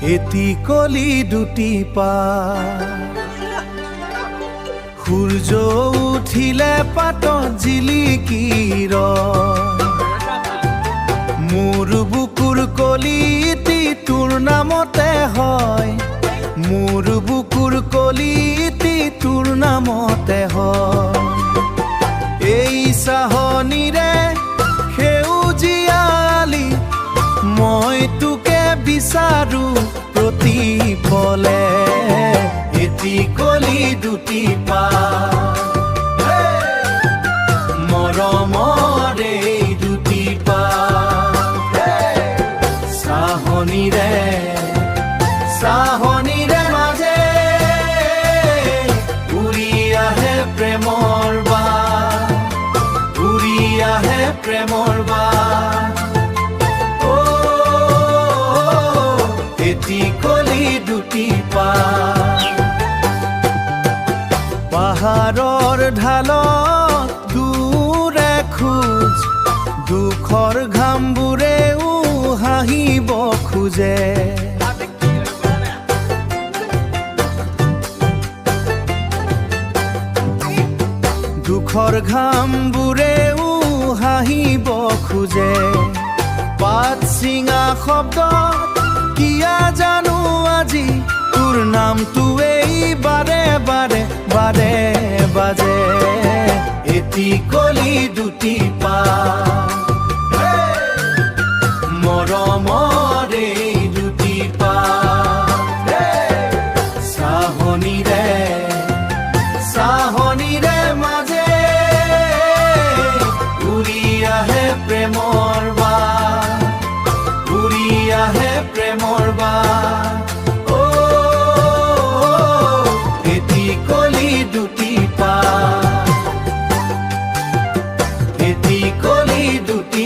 এটি কলি দুটি পা সূৰ্য উঠিলে পাতত জিলিকি মোৰ বুকুৰ কলিটি তোৰ নামতে হয় মোৰ বুকুৰ কলিটি তোৰ নামতে হয় এই চাহনিৰে সেউজীয়ালি মই তোকে বিচাৰো প্ৰতিফলে এটি কলি দুটি পা মৰমৰ এই দুটি পা চাহনিৰে মাজে উৰি আহে প্ৰেমৰ বান উৰি আহে প্ৰেমৰ বান এটি কলি দুটি পা পাহাৰৰ ঢালত দূৰে খোজ দুখৰ ঘামবোৰেও হাঁহিব খোজে দুখৰ ঘামবোৰেও হাঁহিব খোজে পাত ছিঙা শব্দ কিয়া জানো আজি তোৰ নামটোৱেই বাৰে বাৰে বাৰে বাজে এটি কলি দুটি পা মৰমৰ এই দুটি পা চাহনিৰে মাজে উৰি আহে প্ৰেমৰ বান উৰি আহে প্ৰেমৰ বান এটি কলি দুটি পা এটি কলি দুটি